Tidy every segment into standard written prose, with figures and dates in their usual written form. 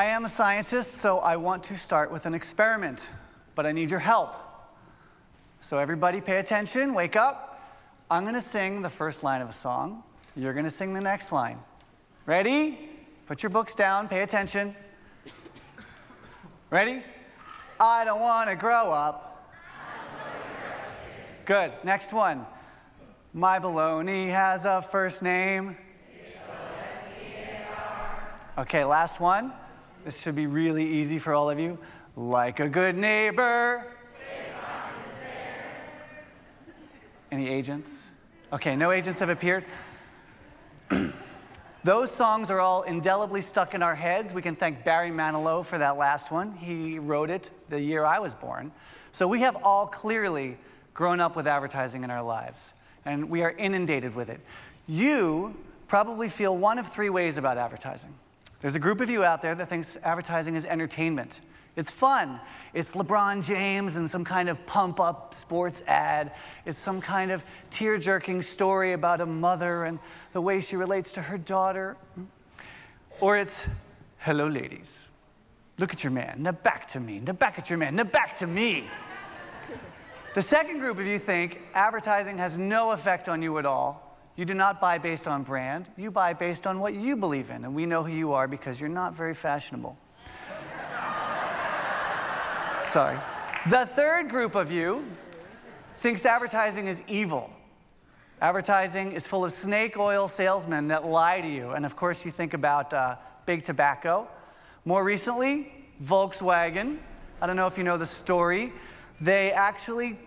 I am a scientist, so I want to start with an experiment, but I need your help. So everybody pay attention, wake up. I'm going to sing the first line of a song. You're going to sing the next line. Ready? Put your books down, pay attention. Ready? I don't want to grow up. Good. Next one. My baloney has a first name. Okay, last one. This should be really easy for all of you. Like a good neighbor. Any agents? Okay, no agents have appeared. Those songs are all indelibly stuck in our heads. We can thank Barry Manilow for that last one. He wrote it the year I was born. So we have all clearly grown up with advertising in our lives, and we are inundated with it. You probably feel one of three ways about advertising. There's a group of you out there that thinks advertising is entertainment. It's fun. It's LeBron James and some kind of pump-up sports ad. It's some kind of tear-jerking story about a mother and the way she relates to her daughter. Or it's, hello, ladies. Look at your man. Now back to me. Now back at your man. Now back to me. The second group of you think advertising has no effect on you at all. You do not buy based on brand. You buy based on what you believe in. And we know who you are because you're not very fashionable. Sorry. The third group of you thinks advertising is evil. Advertising is full of snake oil salesmen that lie to you. And of course, you think about big tobacco. More recently, Volkswagen. I don't know if you know the story. They actually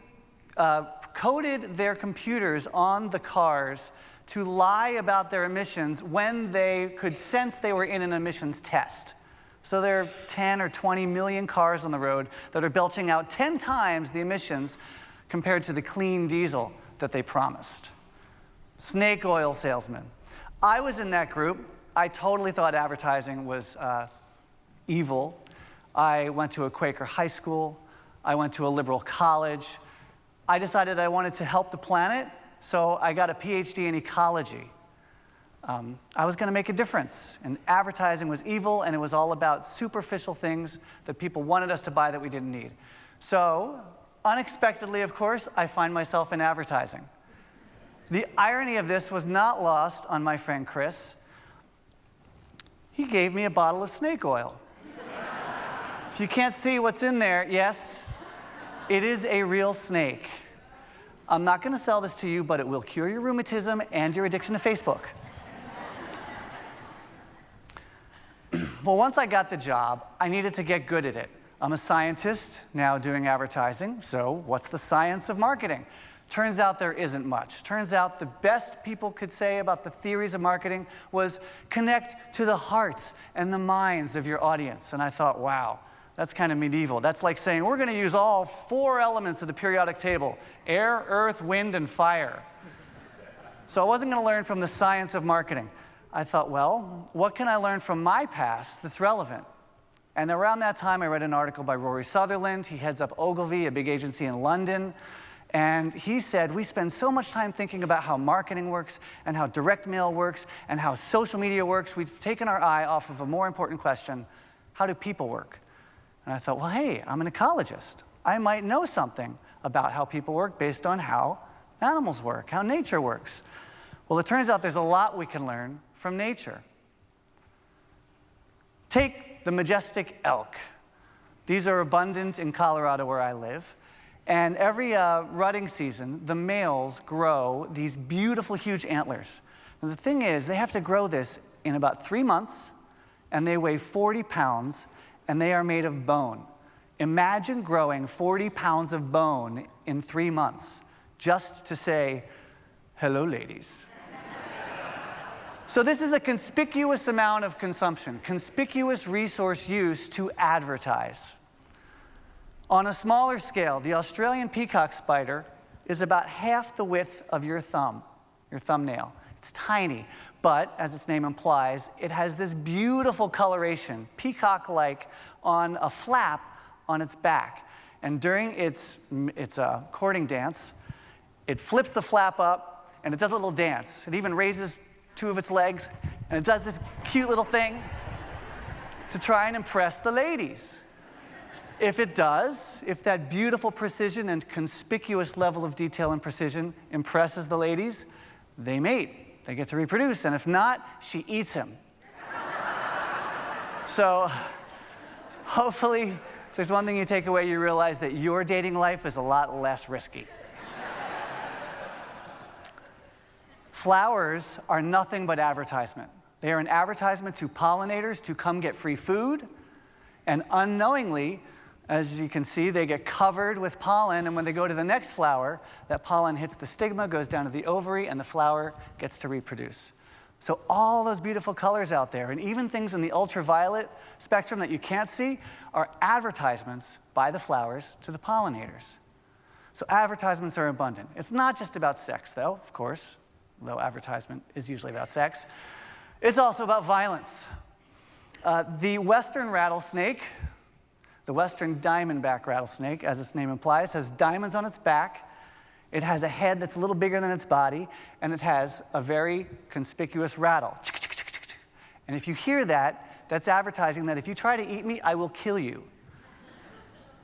coded their computers on the cars to lie about their emissions when they could sense they were in an emissions test. So there are 10 or 20 million cars on the road that are belching out 10 times the emissions compared to the clean diesel that they promised. Snake oil salesmen. I was in that group. I totally thought advertising was evil. I went to a Quaker high school. I went to a liberal college. I decided I wanted to help the planet, so I got a PhD in ecology. I was going to make a difference, and advertising was evil, and it was all about superficial things that people wanted us to buy that we didn't need. So, unexpectedly, of course, I find myself in advertising. The irony of this was not lost on my friend Chris. He gave me a bottle of snake oil. If you can't see what's in there, yes, it is a real snake. I'm not going to sell this to you, but it will cure your rheumatism and your addiction to Facebook. Well, once I got the job, I needed to get good at it. I'm a scientist now doing advertising, so what's the science of marketing? Turns out there isn't much. Turns out the best people could say about the theories of marketing was connect to the hearts and the minds of your audience. And I thought, wow, that's kind of medieval. That's like saying we're going to use all 4 elements of the periodic table: air, earth, wind, and fire. So I wasn't going to learn from the science of marketing. I thought, well, what can I learn from my past that's relevant? And around that time, I read an article by Rory Sutherland. He heads up Ogilvy, a big agency in London. And he said, we spend so much time thinking about how marketing works and how direct mail works and how social media works. We've taken our eye off of a more important question: how do people work? And I thought, well, hey, I'm an ecologist. I might know something about how people work based on how animals work, how nature works. Well, it turns out there's a lot we can learn from nature. Take the majestic elk. These are abundant in Colorado where I live. And every rutting season, the males grow these beautiful, huge antlers. And the thing is, they have to grow this in about 3 months, and they weigh 40 pounds, and they are made of bone. Imagine growing 40 pounds of bone in 3 months just to say, hello, ladies. So this is a conspicuous amount of consumption, conspicuous resource use to advertise. On a smaller scale, the Australian peacock spider is about half the width of your thumbnail. It's tiny, but as its name implies, it has this beautiful coloration, peacock-like, on a flap on its back. And during its courting dance, it flips the flap up, and it does a little dance. It even raises 2 of its legs, and it does this cute little thing. to try and impress the ladies. If it does, if that beautiful precision and conspicuous level of detail and precision impresses the ladies, they mate. They get to reproduce. And if not, she eats him. So hopefully, if there's one thing you take away, you realize that your dating life is a lot less risky. Flowers are nothing but advertisement. They are an advertisement to pollinators to come get free food, and unknowingly, as you can see, they get covered with pollen, and when they go to the next flower, that pollen hits the stigma, goes down to the ovary, and the flower gets to reproduce. So all those beautiful colors out there, and even things in the ultraviolet spectrum that you can't see, are advertisements by the flowers to the pollinators. So advertisements are abundant. It's not just about sex, though, of course, though advertisement is usually about sex. It's also about violence. The western rattlesnake, the western diamondback rattlesnake, as its name implies, has diamonds on its back. It has a head that's a little bigger than its body, and it has a very conspicuous rattle. And if you hear that, that's advertising that if you try to eat me, I will kill you.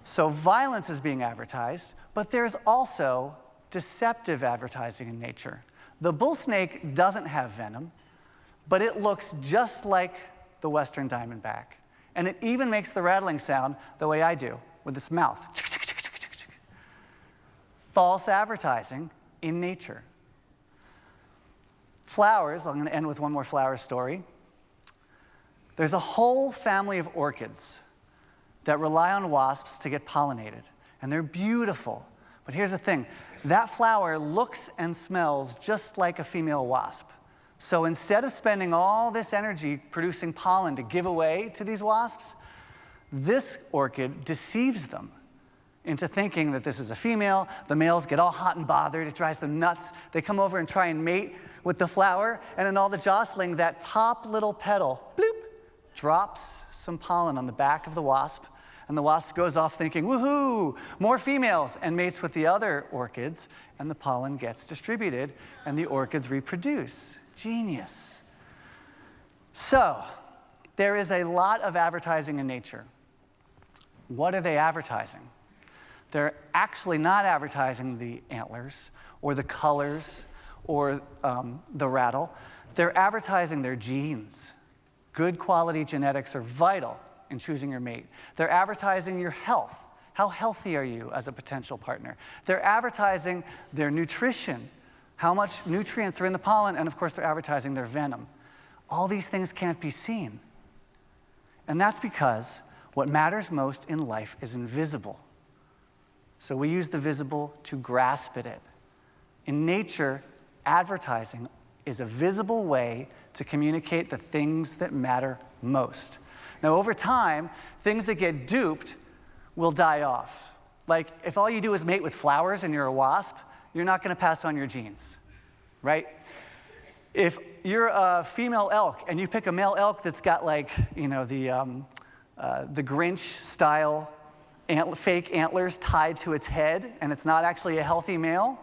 So violence is being advertised, but there's also deceptive advertising in nature. The bull snake doesn't have venom, but it looks just like the western diamondback. And it even makes the rattling sound the way I do, with its mouth. False advertising in nature. Flowers, I'm going to end with one more flower story. There's a whole family of orchids that rely on wasps to get pollinated. And they're beautiful. But here's the thing. That flower looks and smells just like a female wasp. So instead of spending all this energy producing pollen to give away to these wasps, this orchid deceives them into thinking that this is a female. The males get all hot and bothered. It drives them nuts. They come over and try and mate with the flower, and in all the jostling, that top little petal, bloop, drops some pollen on the back of the wasp, and the wasp goes off thinking, woohoo, more females, and mates with the other orchids, and the pollen gets distributed, and the orchids reproduce. Genius. So, there is a lot of advertising in nature. What are they advertising? They're actually not advertising the antlers or the colors or the rattle. They're advertising their genes. Good quality genetics are vital in choosing your mate. They're advertising your health. How healthy are you as a potential partner? They're advertising their nutrition. How much nutrients are in the pollen, and of course they're advertising their venom. All these things can't be seen. And that's because what matters most in life is invisible. So we use the visible to grasp at it. In nature, advertising is a visible way to communicate the things that matter most. Now over time, things that get duped will die off. Like if all you do is mate with flowers and you're a wasp, you're not going to pass on your genes, right? If you're a female elk and you pick a male elk that's got like, the Grinch-style fake antlers tied to its head, and it's not actually a healthy male,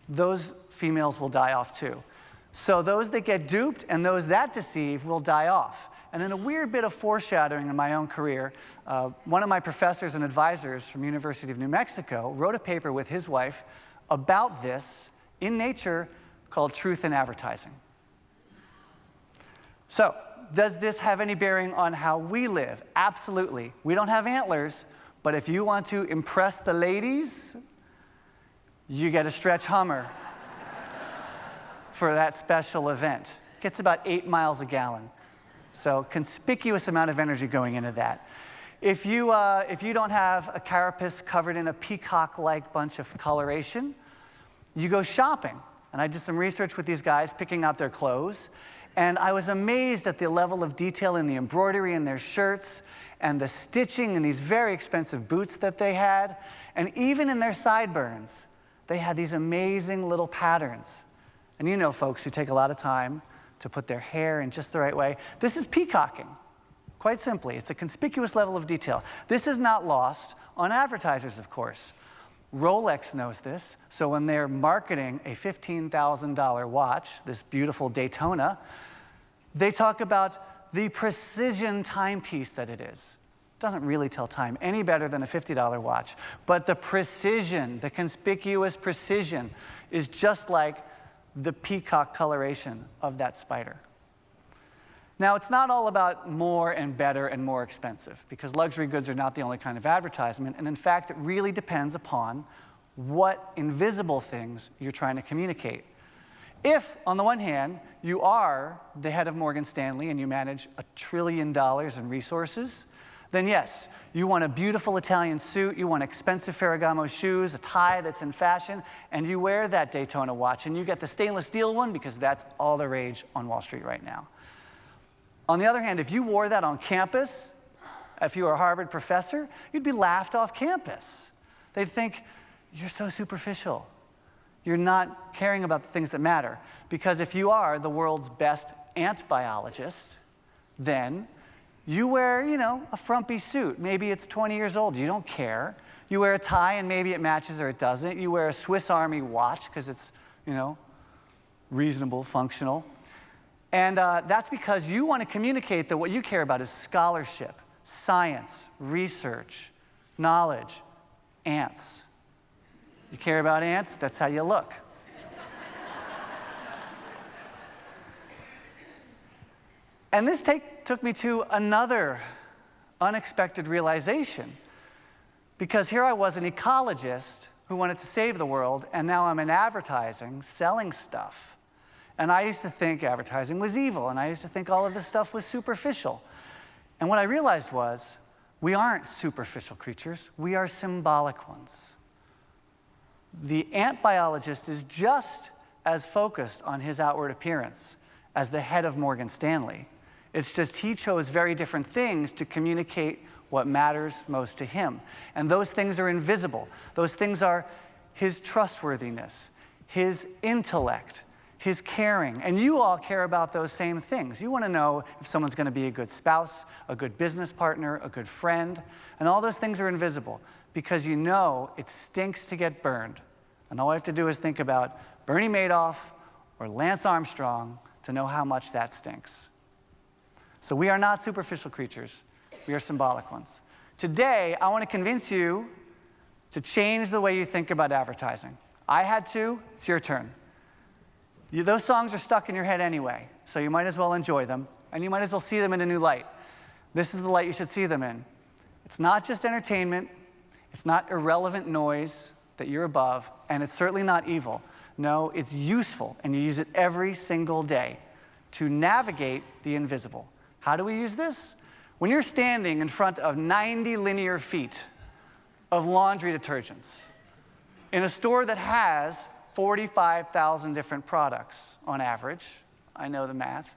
those females will die off too. So those that get duped and those that deceive will die off. And in a weird bit of foreshadowing in my own career, one of my professors and advisors from University of New Mexico wrote a paper with his wife about this in Nature called Truth in Advertising. So, does this have any bearing on how we live? Absolutely. We don't have antlers, but if you want to impress the ladies, you get a stretch Hummer for that special event. It gets about 8 miles a gallon. So, conspicuous amount of energy going into that. If you don't have a carapace covered in a peacock-like bunch of coloration, you go shopping. And I did some research with these guys picking out their clothes, and I was amazed at the level of detail in the embroidery in their shirts and the stitching in these very expensive boots that they had. And even in their sideburns, they had these amazing little patterns. And you know folks who take a lot of time to put their hair in just the right way. This is peacocking. Quite simply, it's a conspicuous level of detail. This is not lost on advertisers, of course. Rolex knows this, so when they're marketing a $15,000 watch, this beautiful Daytona, they talk about the precision timepiece that it is. It doesn't really tell time any better than a $50 watch, but the precision, the conspicuous precision, is just like the peacock coloration of that spider. Now, it's not all about more and better and more expensive, because luxury goods are not the only kind of advertisement, and in fact, it really depends upon what invisible things you're trying to communicate. If, on the one hand, you are the head of Morgan Stanley and you manage $1 trillion in resources, then yes, you want a beautiful Italian suit, you want expensive Ferragamo shoes, a tie that's in fashion, and you wear that Daytona watch, and you get the stainless steel one because that's all the rage on Wall Street right now. On the other hand, if you wore that on campus, if you were a Harvard professor, you'd be laughed off campus. They'd think, you're so superficial. You're not caring about the things that matter. Because if you are the world's best ant biologist, then you wear, a frumpy suit. Maybe it's 20 years old. You don't care. You wear a tie, and maybe it matches or it doesn't. You wear a Swiss Army watch because it's, reasonable, functional. And that's because you want to communicate that what you care about is scholarship, science, research, knowledge, ants. You care about ants? That's how you look. And this took me to another unexpected realization, because here I was, an ecologist who wanted to save the world, and now I'm in advertising, selling stuff. And I used to think advertising was evil, and I used to think all of this stuff was superficial. And what I realized was, we aren't superficial creatures, we are symbolic ones. The ant biologist is just as focused on his outward appearance as the head of Morgan Stanley. It's just he chose very different things to communicate what matters most to him. And those things are invisible. Those things are his trustworthiness, his intellect, his caring. And you all care about those same things. You want to know if someone's going to be a good spouse, a good business partner, a good friend. And all those things are invisible because you know it stinks to get burned. And all I have to do is think about Bernie Madoff or Lance Armstrong to know how much that stinks. So we are not superficial creatures. We are symbolic ones. Today, I want to convince you to change the way you think about advertising. I had to. It's your turn. Those songs are stuck in your head anyway, so you might as well enjoy them, and you might as well see them in a new light. This is the light you should see them in. It's not just entertainment. It's not irrelevant noise that you're above, and it's certainly not evil. No, it's useful, and you use it every single day to navigate the invisible. How do we use this? When you're standing in front of 90 linear feet of laundry detergents in a store that has 45,000 different products on average, I know the math,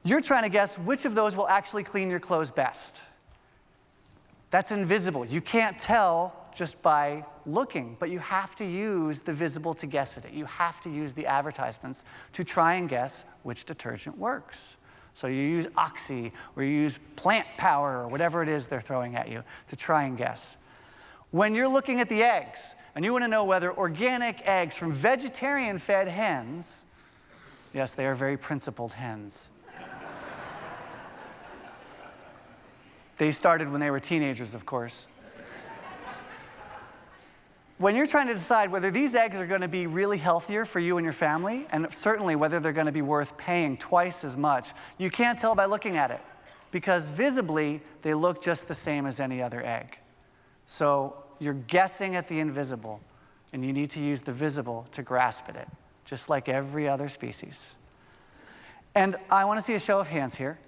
you're trying to guess which of those will actually clean your clothes best. That's invisible. You can't tell just by looking, but you have to use the visible to guess at it. You have to use the advertisements to try and guess which detergent works. So you use Oxy, or you use plant power, or whatever it is they're throwing at you to try and guess. When you're looking at the eggs, and you want to know whether organic eggs from vegetarian-fed hens, yes, they are very principled hens. They started when they were teenagers, of course. When you're trying to decide whether these eggs are going to be really healthier for you and your family, and certainly whether they're going to be worth paying twice as much, you can't tell by looking at it, because visibly they look just the same as any other egg. So you're guessing at the invisible, and you need to use the visible to grasp at it, just like every other species. And I want to see a show of hands here.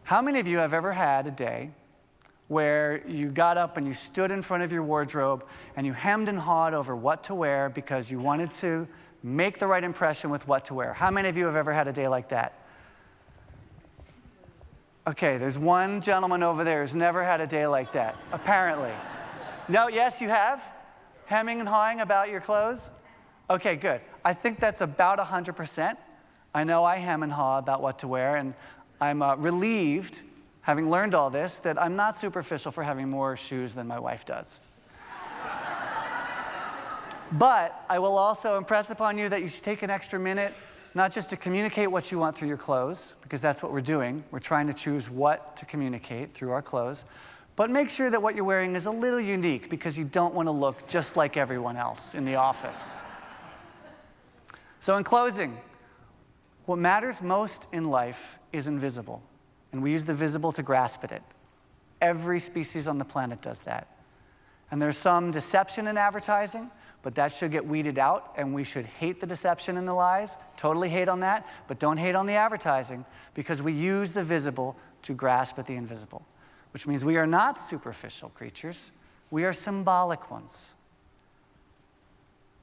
How many of you have ever had a day where you got up and you stood in front of your wardrobe and you hemmed and hawed over what to wear because you wanted to make the right impression with what to wear? How many of you have ever had a day like that? Okay, there's one gentleman over there who's never had a day like that, apparently. No, yes, you have? Hemming and hawing about your clothes? Okay, good. I think that's about 100%. I know I hem and haw about what to wear, and I'm relieved, having learned all this, that I'm not superficial for having more shoes than my wife does. But I will also impress upon you that you should take an extra minute not just to communicate what you want through your clothes, because that's what we're doing. We're trying to choose what to communicate through our clothes, but make sure that what you're wearing is a little unique because you don't want to look just like everyone else in the office. So in closing, what matters most in life is invisible, and we use the visible to grasp at it. Every species on the planet does that. And there's some deception in advertising, but that should get weeded out, and we should hate the deception and the lies, totally hate on that, but don't hate on the advertising, because we use the visible to grasp at the invisible, which means we are not superficial creatures, we are symbolic ones.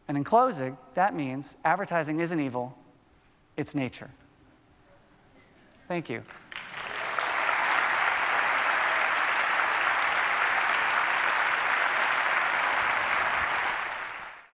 And in closing, that means advertising isn't evil, it's nature. Thank you.